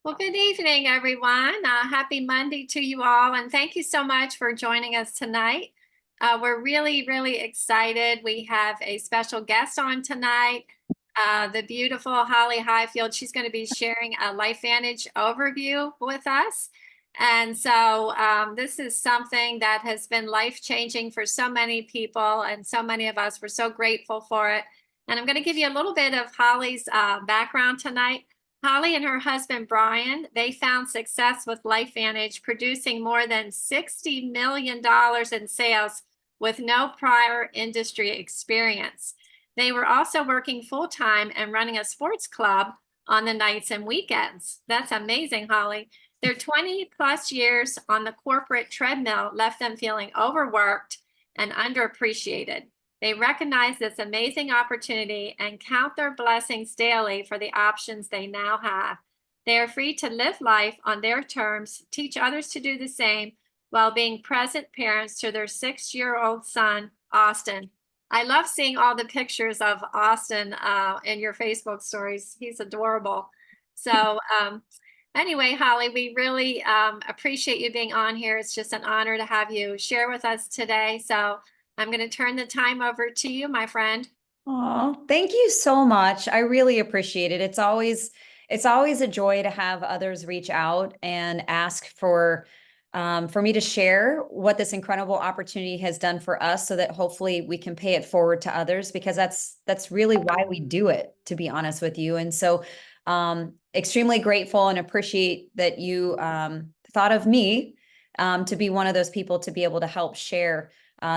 Well, good evening, everyone. Happy Monday to you all, and thank you so much for joining us tonight. We're really, really excited. We have a special guest on tonight, the beautiful Holly Highfield. She's going to be sharing a LifeVantage overview with us. And so this is something that has been life-changing for so many people, and so many of us. We're so grateful for it. And I'm going to give you a little bit of Holly's background tonight. Holly and her husband, Brian, they found success with LifeVantage, producing more than $60 million in sales with no prior industry experience. They were also working full-time and running a sports club on the nights and weekends. That's amazing, Holly. Their 20 plus years on the corporate treadmill left them feeling overworked and underappreciated. They recognize this amazing opportunity and count their blessings daily for the options they now have. They are free to live life on their terms, teach others to do the same, while being present parents to their 6-year-old son, Austin. I love seeing all the pictures of Austin in your Facebook stories. He's adorable. So anyway, Holly, we really appreciate you being on here. It's just an honor to have you share with us today. So I'm going to turn the time over to you, my friend. Oh, thank you so much. I really appreciate it. It's always a joy to have others reach out and ask for me to share what this incredible opportunity has done for us, so that hopefully we can pay it forward to others, because that's really why we do it, to be honest with you. And so extremely grateful and appreciate that you thought of me to be one of those people to be able to help share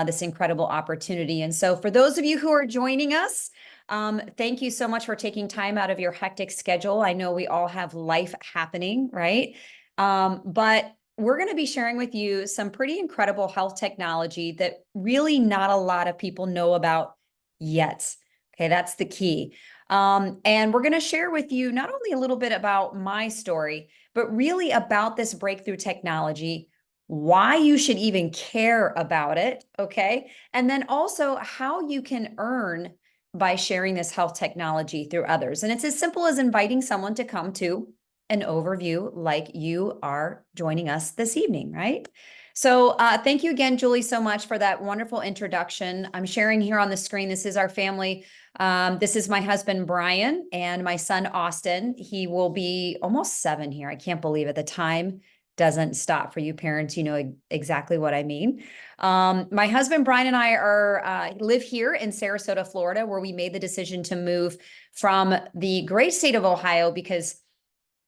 this incredible opportunity. And so for those of you who are joining us, thank you so much for taking time out of your hectic schedule. I know we all have life happening, right? But we're going to be sharing with you some pretty incredible health technology that really not a lot of people know about yet. Okay, that's the key. And we're going to share with you not only a little bit about my story, but really about this breakthrough technology, why you should even care about it, okay? And then also how you can earn by sharing this health technology through others. And it's as simple as inviting someone to come to an overview like you are joining us this evening, right? So thank you again, Julie, so much for that wonderful introduction. I'm sharing here on the screen. This is our family. This is my husband, Brian, and my son, Austin. He will be almost 7 here. I can't believe it. The time doesn't stop. For you parents, you know exactly what I mean. My husband, Brian, and I live here in Sarasota, Florida, where we made the decision to move from the great state of Ohio because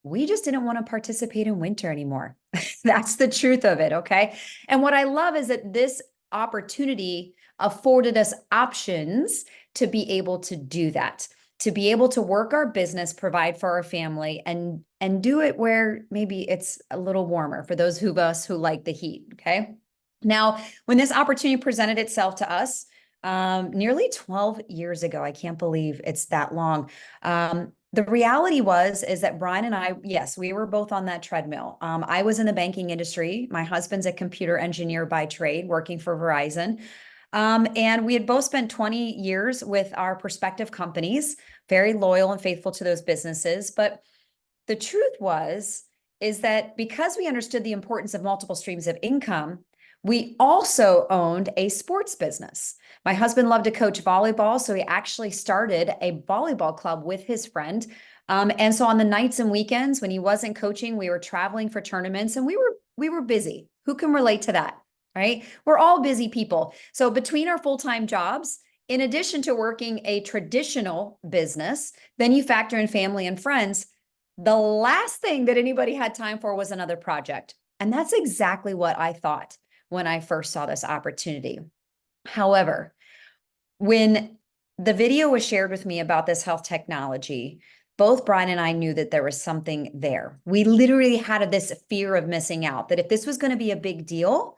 we just didn't want to participate in winter anymore. That's the truth of it, okay? And what I love is that this opportunity afforded us options to be able to do that, to be able to work our business, provide for our family, and do it where maybe it's a little warmer for those of us who like the heat, okay? Now, when this opportunity presented itself to us, nearly 12 years ago, I can't believe it's that long. The reality is that Brian and I, yes, we were both on that treadmill. I was in the banking industry. My husband's a computer engineer by trade, working for Verizon. And we had both spent 20 years with our prospective companies, very loyal and faithful to those businesses. But the truth is that because we understood the importance of multiple streams of income, we also owned a sports business. My husband loved to coach volleyball, so he actually started a volleyball club with his friend. And so on the nights and weekends when he wasn't coaching, we were traveling for tournaments, and we were busy. Who can relate to that, right? We're all busy people. So between our full-time jobs, in addition to working a traditional business, then you factor in family and friends. The last thing that anybody had time for was another project. And that's exactly what I thought when I first saw this opportunity. However, when the video was shared with me about this health technology, both Brian and I knew that there was something there. We literally had this fear of missing out, that if this was going to be a big deal,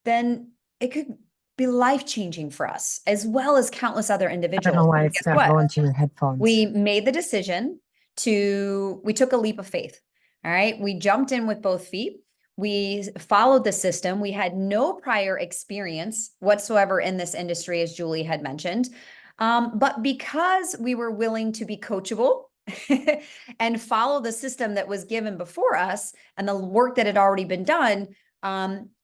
then it could be life-changing for us, as well as countless other I don't individuals. know why it's Guess not what? going to your headphones. We made the decision we took a leap of faith. All right. We jumped in with both feet. We followed the system. We had no prior experience whatsoever in this industry, as Julie had mentioned. But because we were willing to be coachable, and follow the system that was given before us and the work that had already been done,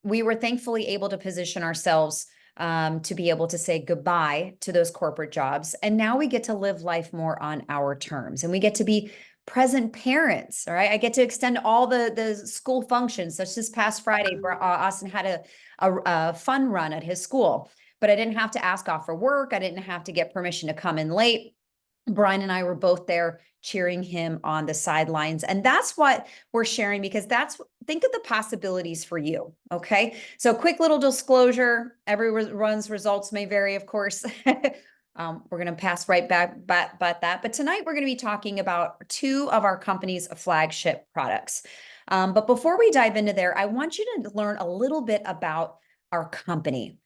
we were thankfully able to position ourselves to be able to say goodbye to those corporate jobs. And now we get to live life more on our terms, and we get to be present parents. All right. I get to extend all the school functions. Such this past Friday, Austin had a fun run at his school, but I didn't have to ask off for work. I didn't have to get permission to come in late. Brian and I were both there cheering him on the sidelines. And that's what we're sharing, because think of the possibilities for you. Okay. So quick little disclosure, everyone's results may vary, of course. We're going to pass right back about that. But tonight we're going to be talking about two of our company's flagship products. But before we dive into there, I want you to learn a little bit about our company.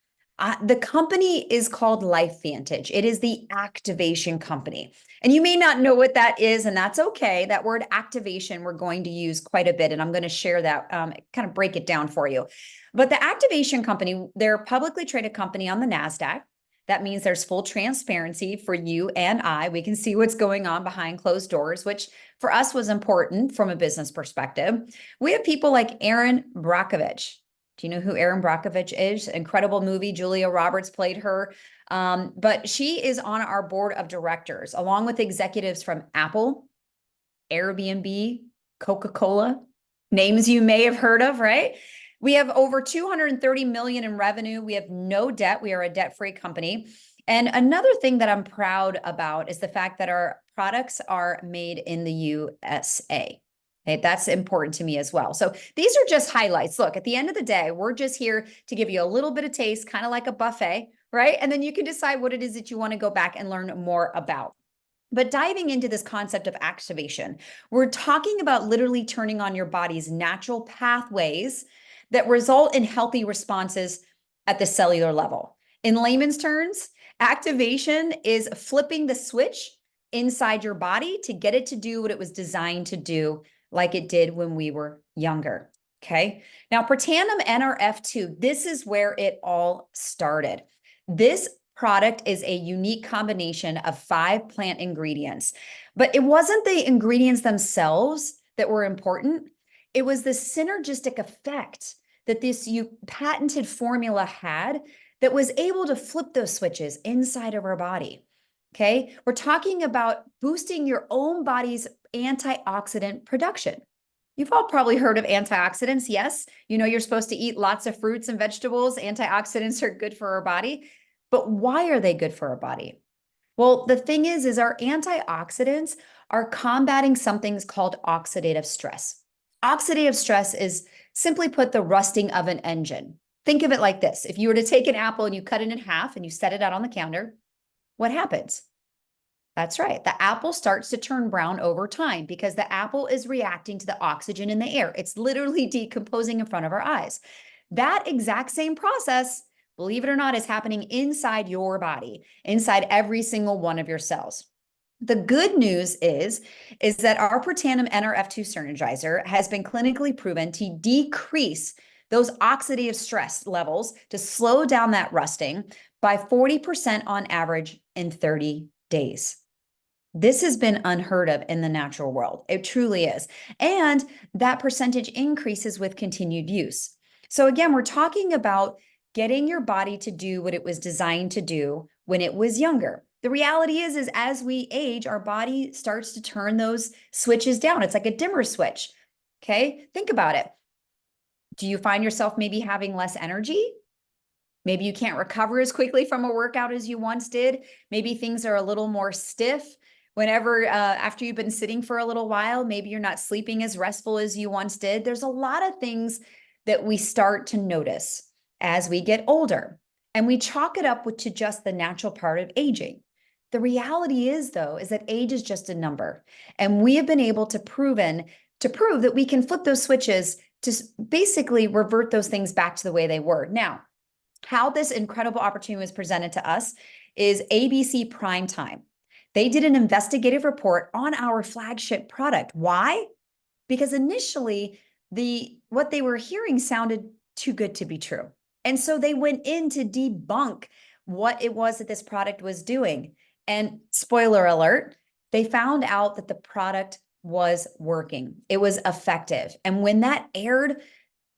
The company is called LifeVantage. It is the activation company. And you may not know what that is, and that's okay. That word activation, we're going to use quite a bit, and I'm going to share that, kind of break it down for you. But the activation company, they're a publicly traded company on the NASDAQ. That means there's full transparency for you and I. We can see what's going on behind closed doors, which for us was important from a business perspective. We have people like Erin Brockovich. Do you know who Erin Brockovich is? Incredible movie. Julia Roberts played her. But she is on our board of directors, along with executives from Apple, Airbnb, Coca-Cola, names you may have heard of, right? We have over 230 million in revenue. We have no debt. We are a debt-free company. And another thing that I'm proud about is the fact that our products are made in the USA. Okay, that's important to me as well. So these are just highlights. Look, at the end of the day, we're just here to give you a little bit of taste, kind of like a buffet, right? And then you can decide what it is that you want to go back and learn more about. But diving into this concept of activation, we're talking about literally turning on your body's natural pathways that result in healthy responses at the cellular level. In layman's terms, activation is flipping the switch inside your body to get it to do what it was designed to do, like it did when we were younger. Okay. Now, Protandim NRF2, this is where it all started. This product is a unique combination of 5 plant ingredients, but it wasn't the ingredients themselves that were important. It was the synergistic effect that this patented formula had that was able to flip those switches inside of our body. Okay. We're talking about boosting your own body's antioxidant production. You've all probably heard of antioxidants. Yes. You know, you're supposed to eat lots of fruits and vegetables. Antioxidants are good for our body. But why are they good for our body? Well, the thing is our antioxidants are combating something called oxidative stress. Oxidative stress is, simply put, the rusting of an engine. Think of it like this. If you were to take an apple and you cut it in half and you set it out on the counter, what happens? That's right. The apple starts to turn brown over time because the apple is reacting to the oxygen in the air. It's literally decomposing in front of our eyes. That exact same process, believe it or not, is happening inside your body, inside every single one of your cells. The good news is that our Protandim NRF2 Synergizer has been clinically proven to decrease those oxidative stress levels, to slow down that rusting by 40% on average in 30 days. This has been unheard of in the natural world. It truly is. And that percentage increases with continued use. So again, we're talking about getting your body to do what it was designed to do when it was younger. The reality is as we age, our body starts to turn those switches down. It's like a dimmer switch. Okay, think about it. Do you find yourself maybe having less energy? Maybe you can't recover as quickly from a workout as you once did. Maybe things are a little more stiff. Whenever, after you've been sitting for a little while, maybe you're not sleeping as restful as you once did. There's a lot of things that we start to notice as we get older, and we chalk it up to just the natural part of aging. The reality is, though, is that age is just a number, and we have been able to prove that we can flip those switches to basically revert those things back to the way they were. Now, how this incredible opportunity was presented to us is ABC Primetime. They did an investigative report on our flagship product. Why? Because initially, what they were hearing sounded too good to be true. And so they went in to debunk what it was that this product was doing. And spoiler alert, they found out that the product was working. It was effective. And when that aired,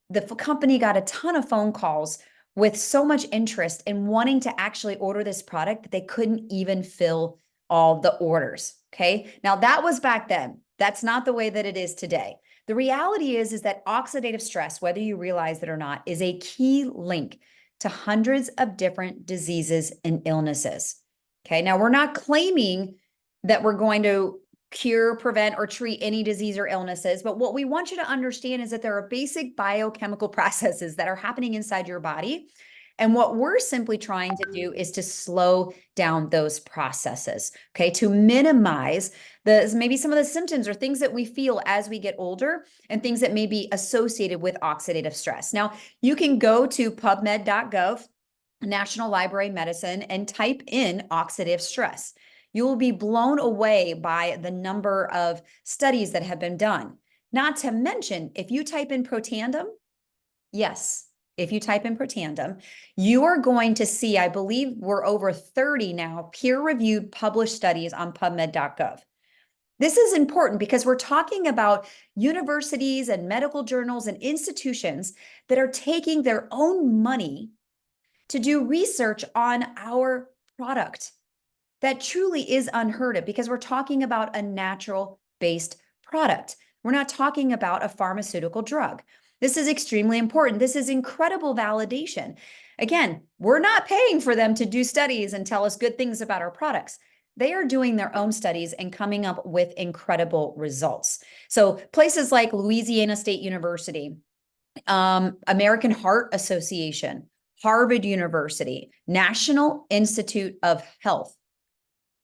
the company got a ton of phone calls with so much interest in wanting to actually order this product that they couldn't even fill all the orders. Okay. Now that was back then. That's not the way that it is today. The reality is that oxidative stress, whether you realize it or not, is a key link to hundreds of different diseases and illnesses. Okay. Now we're not claiming that we're going to cure, prevent, or treat any disease or illnesses. But what we want you to understand is that there are basic biochemical processes that are happening inside your body. And what we're simply trying to do is to slow down those processes, okay, to minimize maybe some of the symptoms or things that we feel as we get older and things that may be associated with oxidative stress. Now, you can go to pubmed.gov, National Library of Medicine, and type in oxidative stress. You will be blown away by the number of studies that have been done. Not to mention, if you type in protandum, yes, if you type in protandum, you are going to see, I believe we're over 30 now, peer-reviewed published studies on PubMed.gov. This is important because we're talking about universities and medical journals and institutions that are taking their own money to do research on our product. That truly is unheard of because we're talking about a natural-based product. We're not talking about a pharmaceutical drug. This is extremely important. This is incredible validation. Again, we're not paying for them to do studies and tell us good things about our products. They are doing their own studies and coming up with incredible results. So places like Louisiana State University, American Heart Association, Harvard University, National Institute of Health.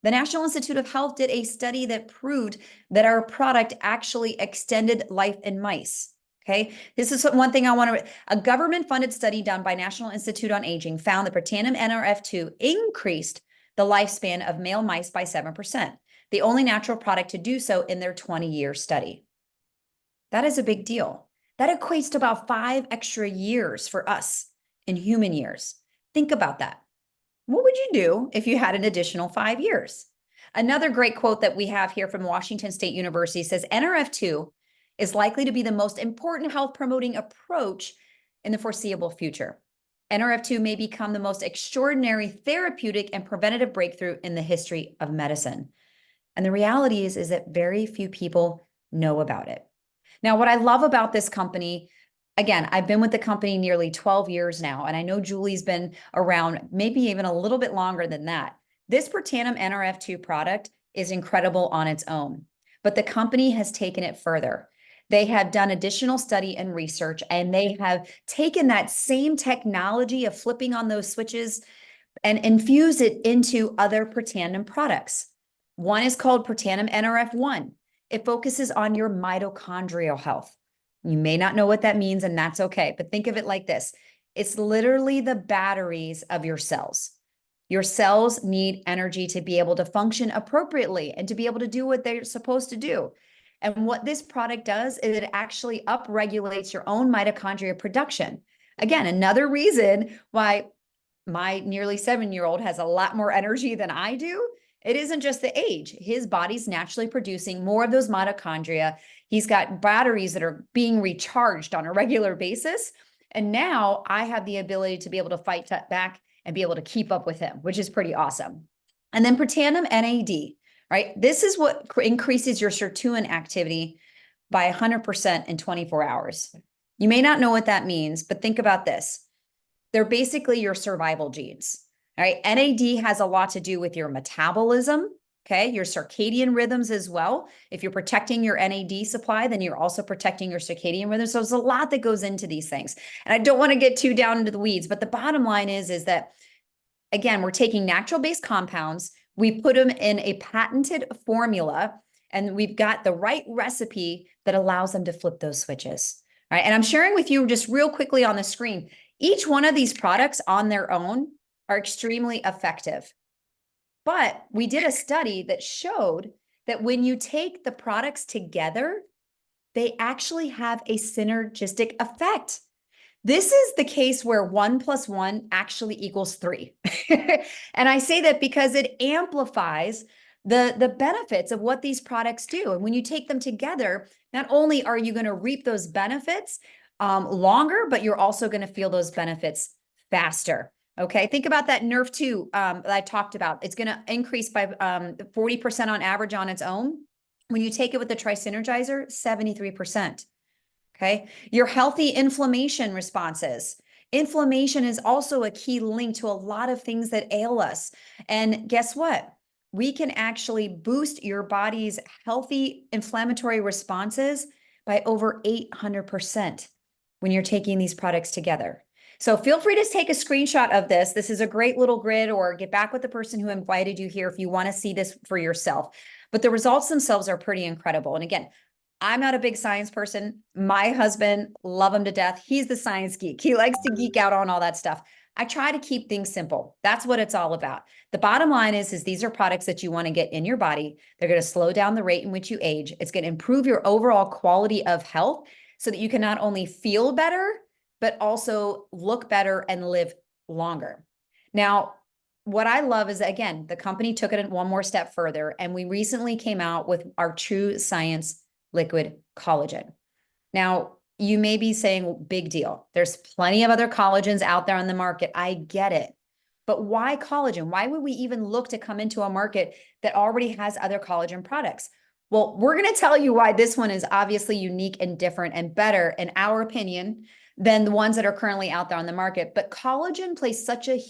The National Institute of Health did a study that proved that our product actually extended life in mice. Okay, this is one thing I want to. A government-funded study done by National Institute on Aging found that Protandim NRF2 increased the lifespan of male mice by 7%, the only natural product to do so in their 20-year study. That is a big deal. That equates to about 5 extra years for us in human years. Think about that. What would you do if you had an additional 5 years? Another great quote that we have here from Washington State University says, NRF2 is likely to be the most important health promoting approach in the foreseeable future. NRF2 may become the most extraordinary therapeutic and preventative breakthrough in the history of medicine. And the reality is that very few people know about it. Now, what I love about this company, again, I've been with the company nearly 12 years now, and I know Julie's been around maybe even a little bit longer than that. This Protandim NRF2 product is incredible on its own, but the company has taken it further. They have done additional study and research, and they have taken that same technology of flipping on those switches and infused it into other Protandim products. One is called Protandim NRF1. It focuses on your mitochondrial health. You may not know what that means, and that's okay. But think of it like this. It's literally the batteries of your cells. Your cells need energy to be able to function appropriately and to be able to do what they're supposed to do. And what this product does is it actually upregulates your own mitochondria production. Again, another reason why my nearly 7-year-old has a lot more energy than I do. It isn't just the age. His body's naturally producing more of those mitochondria. He's got batteries that are being recharged on a regular basis. And now I have the ability to be able to fight back and be able to keep up with him, which is pretty awesome. And then Protandim NAD, right? This is what increases your sirtuin activity by 100% in 24 hours. You may not know what that means, but think about this. They're basically your survival genes. All right. NAD has a lot to do with your metabolism, okay, your circadian rhythms as well. If you're protecting your NAD supply, then you're also protecting your circadian rhythms. So there's a lot that goes into these things. And I don't want to get too down into the weeds, but the bottom line is that, again, we're taking natural-based compounds, we put them in a patented formula, and we've got the right recipe that allows them to flip those switches. All right. And I'm sharing with you just real quickly on the screen. Each one of these products on their own are extremely effective. But we did a study that showed that when you take the products together, they actually have a synergistic effect. This is the case where 1 + 1 actually equals 3. And I say that because it amplifies the benefits of what these products do. And when you take them together, not only are you going to reap those benefits longer, but you're also going to feel those benefits faster. Okay, think about that Nerve 2 that I talked about. It's going to increase by 40% on average on its own. When you take it with the Tri-Synergizer, 73%. Okay, your healthy inflammation responses. Inflammation is also a key link to a lot of things that ail us. And guess what? We can actually boost your body's healthy inflammatory responses by over 800% when you're taking these products together. So feel free to take a screenshot of this. This is a great little grid, or get back with the person who invited you here if you want to see this for yourself. But the results themselves are pretty incredible. And again, I'm not a big science person. My husband, love him to death. He's the science geek. He likes to geek out on all that stuff. I try to keep things simple. That's what it's all about. The bottom line is these are products that you want to get in your body. They're going to slow down the rate in which you age. It's going to improve your overall quality of health so that you can not only feel better, but also look better and live longer. Now, what I love is, again, the company took it one more step further, and we recently came out with our True Science liquid collagen. Now, you may be saying, big deal. There's plenty of other collagens out there on the market. I get it. But why collagen? Why would we even look to come into a market that already has other collagen products? Well, we're going to tell you why this one is obviously unique and different and better, in our opinion, than the ones that are currently out there on the market. But collagen plays such a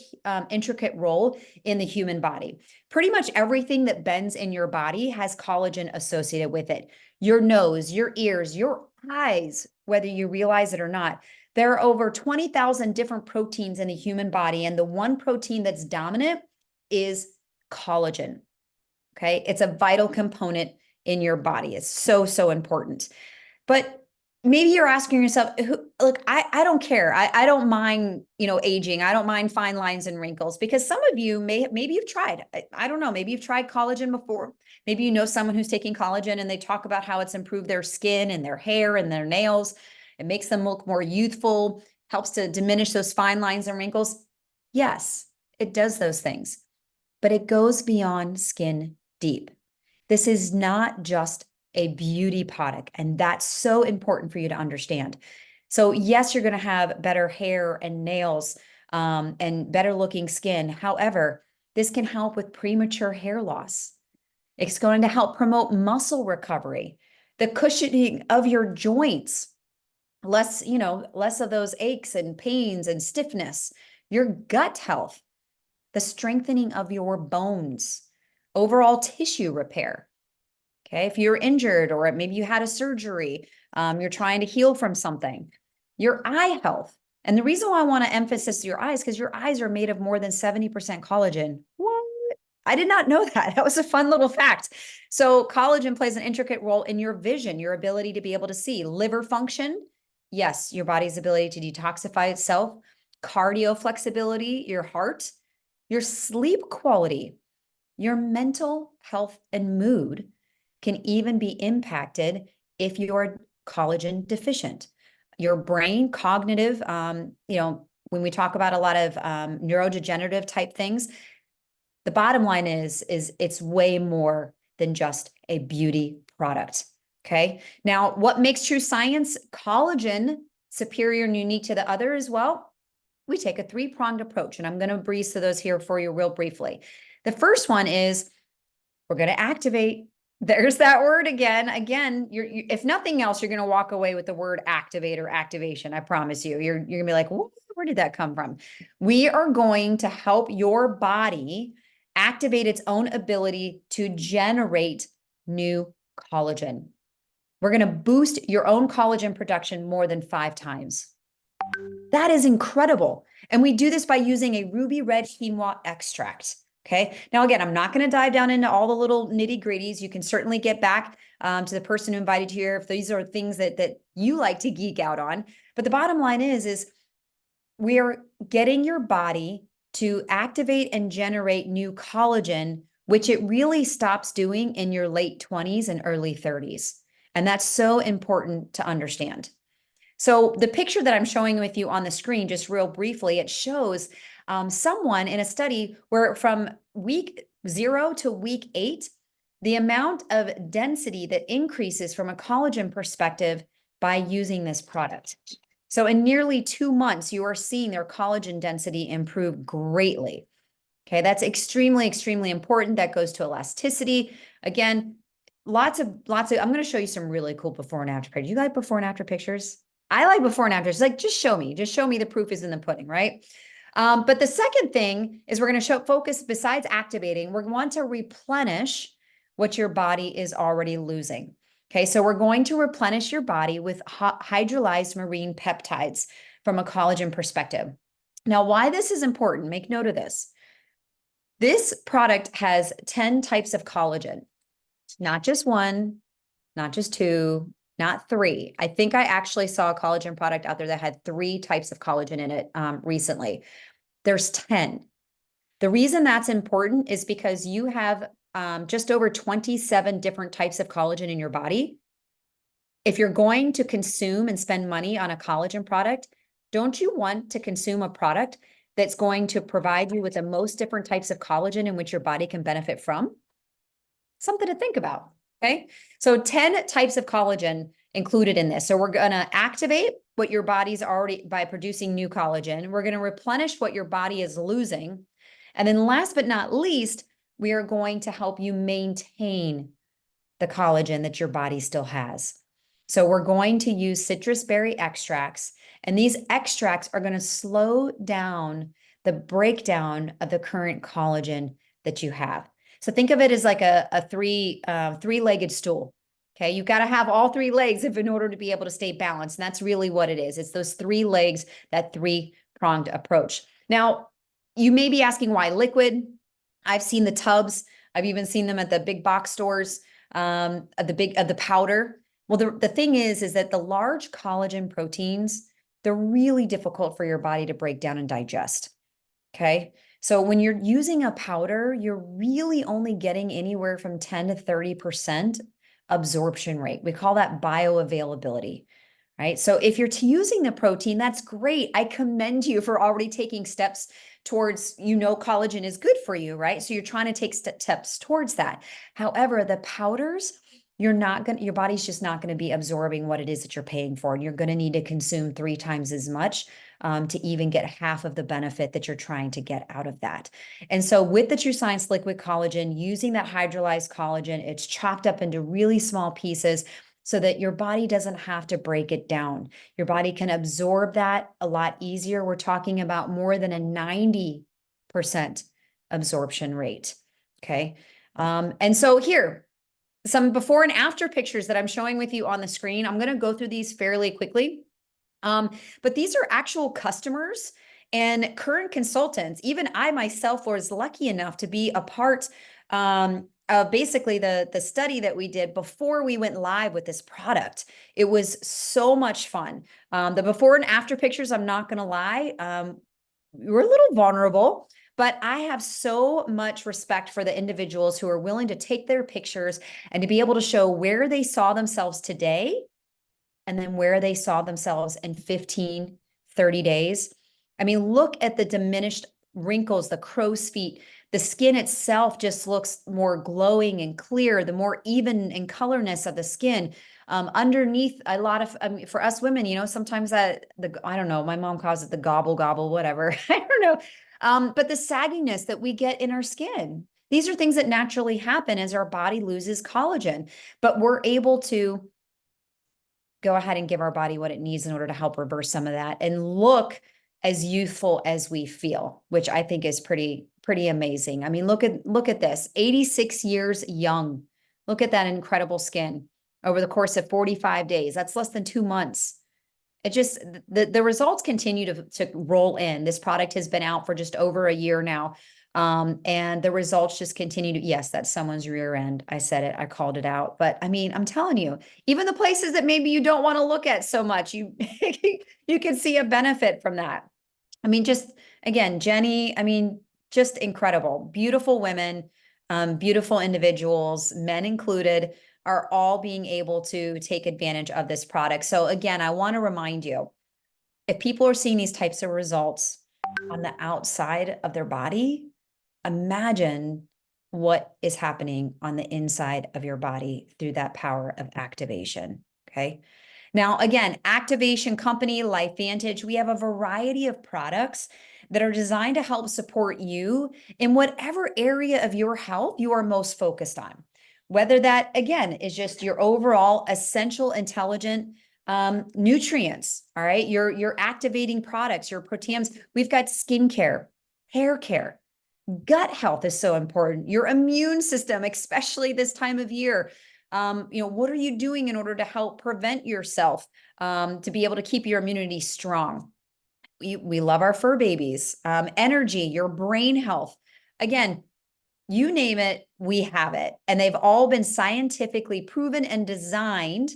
intricate role in the human body. Pretty much everything that bends in your body has collagen associated with it. Your nose, your ears, your eyes, whether you realize it or not. There are over 20,000 different proteins in the human body, and the one protein that's dominant is collagen. Okay, it's a vital component in your body. It's so, so important. But maybe you're asking yourself, look, I don't care. I don't mind, aging. I don't mind fine lines and wrinkles, because some of you maybe you've tried. I don't know. Maybe you've tried collagen before. Maybe you know someone who's taking collagen and they talk about how it's improved their skin and their hair and their nails. It makes them look more youthful, helps to diminish those fine lines and wrinkles. Yes, it does those things, but it goes beyond skin deep. This is not just a beauty product, and that's so important for you to understand. So yes, you're going to have better hair and nails and better looking skin. However, this can help with premature hair loss. It's going to help promote muscle recovery, the cushioning of your joints, less of those aches and pains and stiffness, your gut health, the strengthening of your bones, overall tissue repair. Okay, if you're injured or maybe you had a surgery, you're trying to heal from something, your eye health. And the reason why I want to emphasize your eyes, because your eyes are made of more than 70% collagen. What? I did not know that. That was a fun little fact. So collagen plays an intricate role in your vision, your ability to be able to see. Liver function, yes, your body's ability to detoxify itself. Cardio flexibility, your heart, your sleep quality, your mental health and mood can even be impacted if you're collagen deficient. Your brain, cognitive, when we talk about a lot of neurodegenerative type things, the bottom line is it's way more than just a beauty product. Okay. Now, what makes True Science collagen superior and unique to the other as well? We take a three-pronged approach, and I'm going to breeze through those here for you real briefly. The first one is we're going to activate. There's that word again. Again, if nothing else, you're going to walk away with the word activate or activation. I promise you. You're going to be like, where did that come from? We are going to help your body activate its own ability to generate new collagen. We're going to boost your own collagen production more than 5 times. That is incredible. And we do this by using a ruby red quinoa extract. Okay. Now, again, I'm not going to dive down into all the little nitty gritties. You can certainly get back to the person who invited you here if these are things that you like to geek out on. But the bottom line is we are getting your body to activate and generate new collagen, which it really stops doing in your late 20s and early 30s. And that's so important to understand. So the picture that I'm showing with you on the screen, just real briefly, it shows someone in a study where from week 0 to week 8, the amount of density that increases from a collagen perspective by using this product. So in nearly 2 months, you are seeing their collagen density improve greatly. Okay, that's extremely, extremely important. That goes to elasticity. Again, I'm going to show you some really cool before and after pictures. You like before and after pictures? I like before and afters. Like, just show me the proof is in the pudding, right? But the second thing is we're going to focus, besides activating, we want to replenish what your body is already losing. Okay, so we're going to replenish your body with hydrolyzed marine peptides from a collagen perspective. Now, why this is important, make note of this. This product has 10 types of collagen, not just one, not just two, not three. I think I actually saw a collagen product out there that had 3 types of collagen in it recently. There's 10. The reason that's important is because you have just over 27 different types of collagen in your body. If you're going to consume and spend money on a collagen product, don't you want to consume a product that's going to provide you with the most different types of collagen in which your body can benefit from? Something to think about. Okay. So 10 types of collagen included in this. So we're going to activate what your body's already by producing new collagen. We're going to replenish what your body is losing. And then last but not least, we are going to help you maintain the collagen that your body still has. So we're going to use citrus berry extracts, and these extracts are going to slow down the breakdown of the current collagen that you have. So think of it as like a three-legged stool. Okay, you've got to have all 3 legs in order to be able to stay balanced. And that's really what it is. It's those 3 legs, that 3-pronged approach. Now, you may be asking why liquid. I've seen the tubs. I've even seen them at the big box stores, of the powder. Well, the thing is that the large collagen proteins, they're really difficult for your body to break down and digest. Okay. So when you're using a powder, you're really only getting anywhere from 10 to 30% absorption rate. We call that bioavailability, right? So if you're using the protein, that's great. I commend you for already taking steps towards, collagen is good for you, right? So you're trying to take steps towards that. However, the powders, your body's just not going to be absorbing what it is that you're paying for. And you're going to need to consume 3 times as much to even get half of the benefit that you're trying to get out of that. And so with the True Science Liquid Collagen, using that hydrolyzed collagen, it's chopped up into really small pieces so that your body doesn't have to break it down. Your body can absorb that a lot easier. We're talking about more than a 90% absorption rate. Okay. And so here, some before and after pictures that I'm showing with you on the screen. I'm going to go through these fairly quickly. But these are actual customers and current consultants. Even I myself was lucky enough to be a part of basically the study that we did before we went live with this product. It was so much fun. The before and after pictures, I'm not going to lie, we're a little vulnerable. But I have so much respect for the individuals who are willing to take their pictures and to be able to show where they saw themselves today and then where they saw themselves in 15, 30 days. I mean, look at the diminished wrinkles, the crow's feet. The skin itself just looks more glowing and clear, the more even in colorness of the skin. Underneath a lot of, for us women, sometimes I don't know, my mom calls it the gobble, whatever. I don't know. But the sagginess that we get in our skin, these are things that naturally happen as our body loses collagen, but we're able to go ahead and give our body what it needs in order to help reverse some of that and look as youthful as we feel, which I think is pretty amazing. I mean, look at this, 86 years young. Look at that incredible skin over the course of 45 days. That's less than 2 months. It just, the results continue to roll in. This product has been out for just over a year now. And the results just continue to, yes, that's someone's rear end. I said it, I called it out. But I mean, I'm telling you, even the places that maybe you don't want to look at so much, you you can see a benefit from that. I mean, just again, Jenny, I mean, just incredible. Beautiful women, beautiful individuals, men included, are all being able to take advantage of this product. So again, I want to remind you, if people are seeing these types of results on the outside of their body, imagine what is happening on the inside of your body through that power of activation. Okay. Now, again, activation company, LifeVantage, we have a variety of products that are designed to help support you in whatever area of your health you are most focused on. Whether that, again, is just your overall essential intelligent nutrients, all right, your activating products, your proteams. We've got skincare, hair care, gut health is so important. Your immune system, especially this time of year. What are you doing in order to help prevent yourself to be able to keep your immunity strong? We love our fur babies. Energy, your brain health. Again, you name it, we have it. And they've all been scientifically proven and designed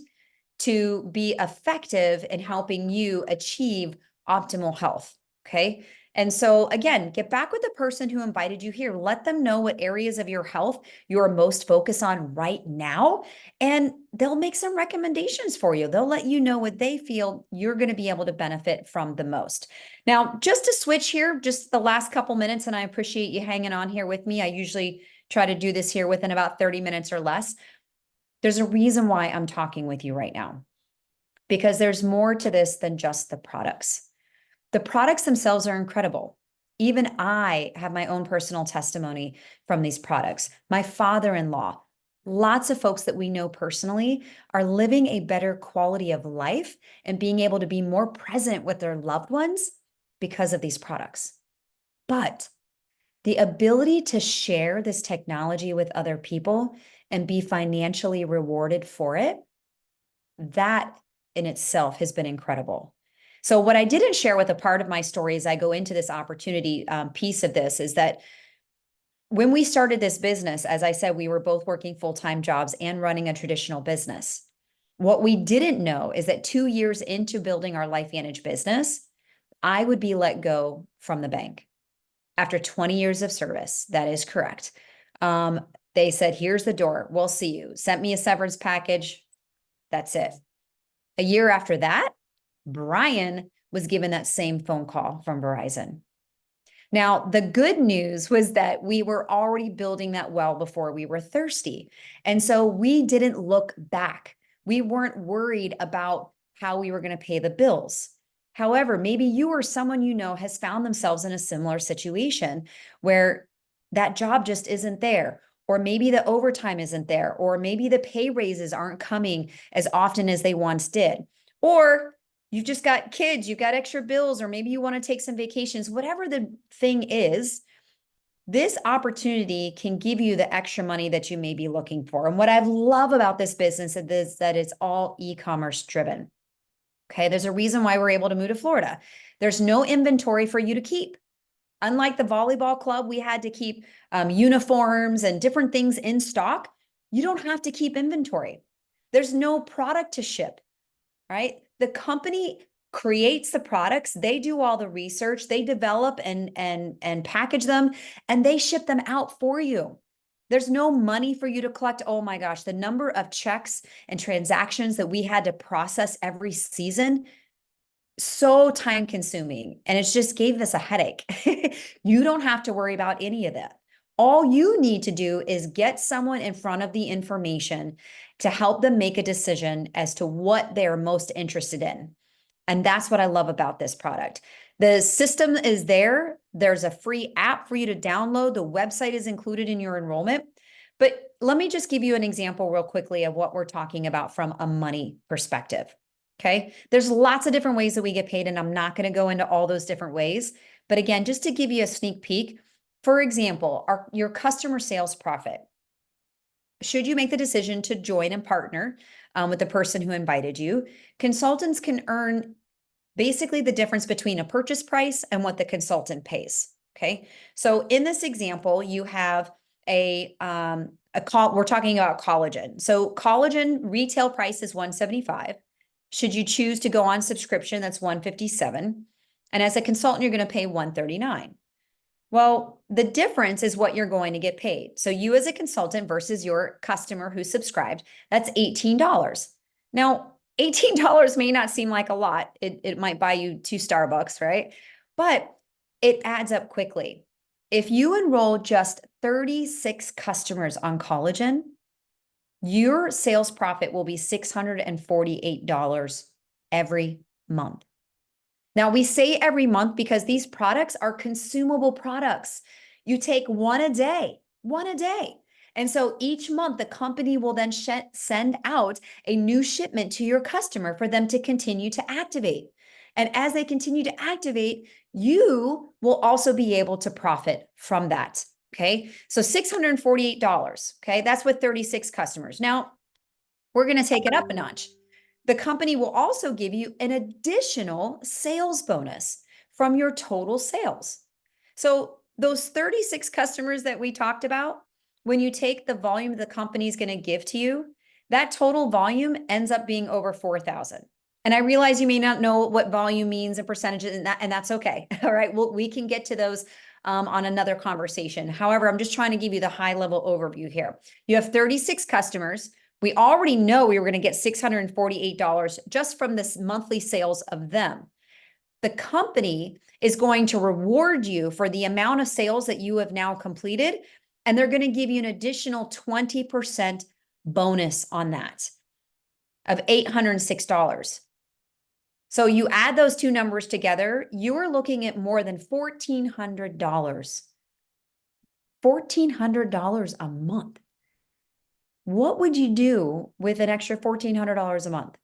to be effective in helping you achieve optimal health. Okay. And so, again, get back with the person who invited you here. Let them know what areas of your health you're most focused on right now, and they'll make some recommendations for you. They'll let you know what they feel you're going to be able to benefit from the most. Now, just to switch here, just the last couple minutes, and I appreciate you hanging on here with me. I usually try to do this here within about 30 minutes or less. There's a reason why I'm talking with you right now, because there's more to this than just the products. The products themselves are incredible. Even I have my own personal testimony from these products. My father-in-law, lots of folks that we know personally are living a better quality of life and being able to be more present with their loved ones because of these products. But the ability to share this technology with other people and be financially rewarded for it, that in itself has been incredible. So what I didn't share with a part of my story as I go into this opportunity piece of this is that when we started this business, as I said, we were both working full-time jobs and running a traditional business. What we didn't know is that 2 years into building our LifeVantage business, I would be let go from the bank after 20 years of service. That is correct. They said, here's the door. We'll see you. Sent me a severance package. That's it. A year after that, Brian was given that same phone call from Verizon. Now, the good news was that we were already building that well before we were thirsty. And so we didn't look back. We weren't worried about how we were going to pay the bills. However, maybe you or someone you know has found themselves in a similar situation where that job just isn't there, or maybe the overtime isn't there, or maybe the pay raises aren't coming as often as they once did, or you've just got kids, you've got extra bills, or maybe you want to take some vacations. Whatever the thing is, this opportunity can give you the extra money that you may be looking for. And what I love about this business is that it's all e-commerce driven. Okay, there's a reason why we're able to move to Florida. There's no inventory for you to keep. Unlike the volleyball club, we had to keep uniforms and different things in stock. You don't have to keep inventory. There's no product to ship, right? The company creates the products, they do all the research, they develop and package them, and they ship them out for you. There's no money for you to collect. Oh my gosh, the number of checks and transactions that we had to process every season, so time consuming. And it just gave us a headache. You don't have to worry about any of that. All you need to do is get someone in front of the information to help them make a decision as to what they're most interested in. And that's what I love about this product. The system is there. There's a free app for you to download. The website is included in your enrollment. But let me just give you an example real quickly of what we're talking about from a money perspective. Okay. There's lots of different ways that we get paid, and I'm not going to go into all those different ways. But again, just to give you a sneak peek, for example, your customer sales profit. Should you make the decision to join and partner with the person who invited you, consultants can earn basically the difference between a purchase price and what the consultant pays. Okay. So in this example, you have we're talking about collagen. So collagen retail price is $175. Should you choose to go on subscription, that's $157. And as a consultant, you're going to pay $139. Well, the difference is what you're going to get paid. So you as a consultant versus your customer who subscribed, that's $18. Now, $18 may not seem like a lot. It might buy you 2 Starbucks, right? But it adds up quickly. If you enroll just 36 customers on collagen, your sales profit will be $648 every month. Now, we say every month because these products are consumable products. You take one a day, one a day. And so each month, the company will then send out a new shipment to your customer for them to continue to activate. And as they continue to activate, you will also be able to profit from that. Okay. So $648. Okay. That's with 36 customers. Now, we're going to take it up a notch. The company will also give you an additional sales bonus from your total sales. So those 36 customers that we talked about, when you take the volume the company's going to give to you, that total volume ends up being over 4,000. And I realize you may not know what volume means and percentages, and that's okay. All right. Well, we can get to those on another conversation. However, I'm just trying to give you the high level overview here. You have 36 customers. We already know we were going to get $648 just from this monthly sales of them. The company is going to reward you for the amount of sales that you have now completed, and they're going to give you an additional 20% bonus on that of $806. So you add those two numbers together, you are looking at more than $1,400. $1,400 a month. What would you do with an extra $1,400 a month?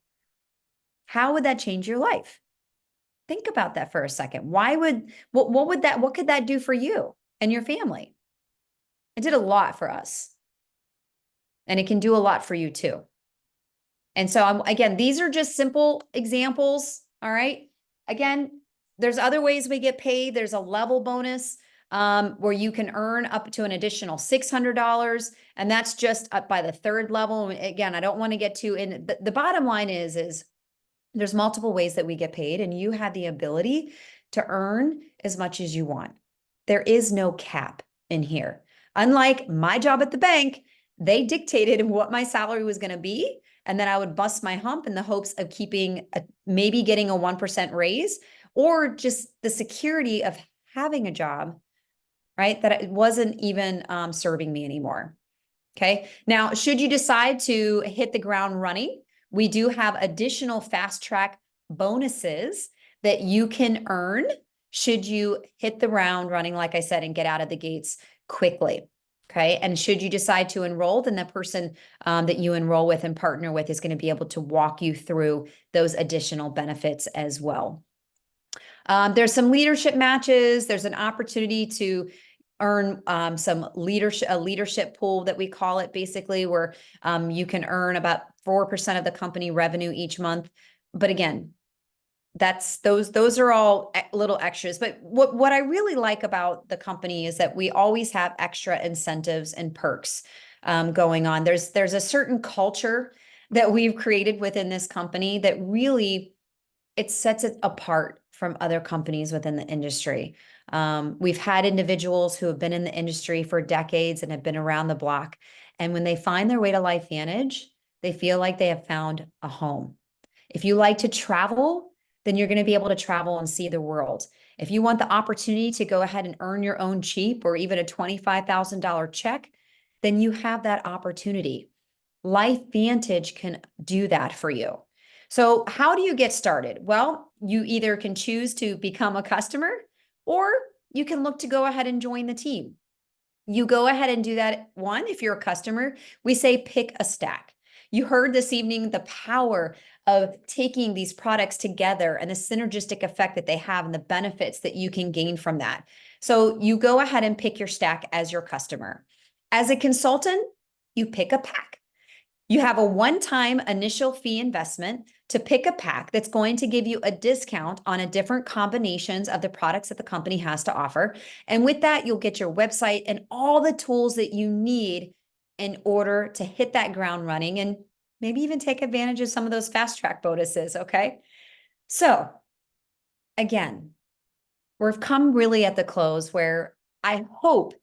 How would that change your life? Think about that for a second. What could that do for you and your family? It did a lot for us. And it can do a lot for you too. And so again, these are just simple examples. All right. Again, there's other ways we get paid. There's a level bonus where you can earn up to an additional $600. And that's just up by the third level. Again, I don't want to get too in. The bottom line is there's multiple ways that we get paid, and you have the ability to earn as much as you want. There is no cap in here. Unlike my job at the bank, they dictated what my salary was going to be. And then I would bust my hump in the hopes of maybe getting a 1% raise, or just the security of having a job, right? That it wasn't even serving me anymore. Okay. Now, should you decide to hit the ground running, we do have additional fast track bonuses that you can earn should you hit the ground running, like I said, and get out of the gates quickly. Okay. And should you decide to enroll, then the person that you enroll with and partner with is going to be able to walk you through those additional benefits as well. There's some leadership matches. There's an opportunity to earn a leadership pool that we call it, basically, where you can earn about 4% of the company revenue each month. But again, those are all little extras. But what I really like about the company is that we always have extra incentives and perks going on. There's a certain culture that we've created within this company that really, it sets it apart from other companies within the industry. We've had individuals who have been in the industry for decades and have been around the block. And when they find their way to LifeVantage, they feel like they have found a home. If you like to travel, then you're going to be able to travel and see the world. If you want the opportunity to go ahead and earn your own cheap or even a $25,000 check, then you have that opportunity. LifeVantage can do that for you. So how do you get started? Well, you either can choose to become a customer, or you can look to go ahead and join the team. You go ahead and do that. One, if you're a customer, we say pick a stack. You heard this evening the power of taking these products together and the synergistic effect that they have and the benefits that you can gain from that. So you go ahead and pick your stack as your customer. As a consultant, you pick a pack. You have a one-time initial fee investment to pick a pack that's going to give you a discount on a different combinations of the products that the company has to offer. And with that, you'll get your website and all the tools that you need in order to hit that ground running and maybe even take advantage of some of those fast track bonuses. Okay. So again, we've come really at the close where I hope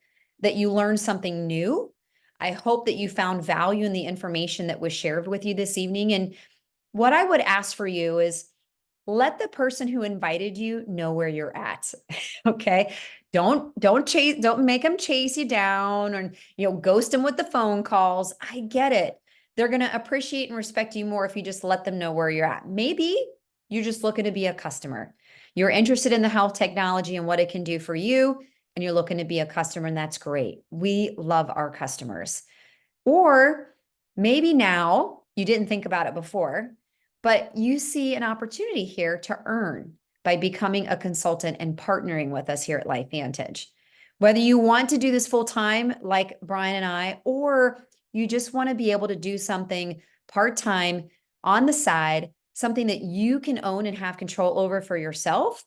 that you learned something new. I hope that you found value in the information that was shared with you this evening. And what I would ask for you is let the person who invited you know where you're at. Okay. Don't make them chase you down or, ghost them with the phone calls. I get it. They're going to appreciate and respect you more if you just let them know where you're at. Maybe you're just looking to be a customer. You're interested in the health technology and what it can do for you, and you're looking to be a customer, and that's great. We love our customers. Or maybe now you didn't think about it before, but you see an opportunity here to earn by becoming a consultant and partnering with us here at LifeVantage. Whether you want to do this full time, like Brian and I, or you just want to be able to do something part time on the side, something that you can own and have control over for yourself,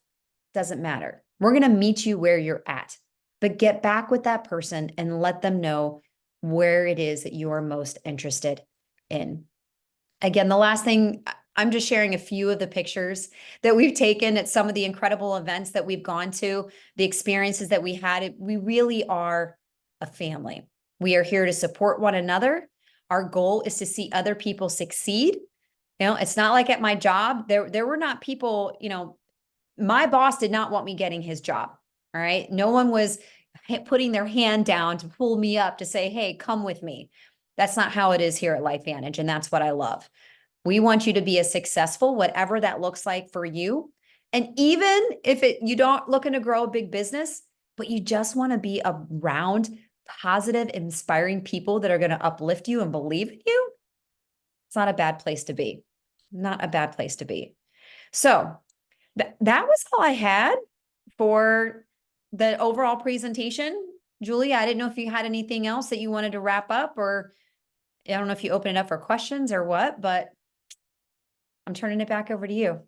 doesn't matter. We're going to meet you where you're at, but get back with that person and let them know where it is that you are most interested in. Again, the last thing, I'm just sharing a few of the pictures that we've taken at some of the incredible events that we've gone to, the experiences that we had. We really are a family. We are here to support one another. Our goal is to see other people succeed. It's not like at my job, there were not people, my boss did not want me getting his job. All right. No one was putting their hand down to pull me up to say, hey, come with me. That's not how it is here at LifeVantage. And that's what I love. We want you to be as successful, whatever that looks like for you. And even if you don't looking to grow a big business, but you just want to be around positive, inspiring people that are going to uplift you and believe in you, it's not a bad place to be. Not a bad place to be. So that was all I had for the overall presentation. Julie, I didn't know if you had anything else that you wanted to wrap up, or I don't know if you open it up for questions or what, but I'm turning it back over to you.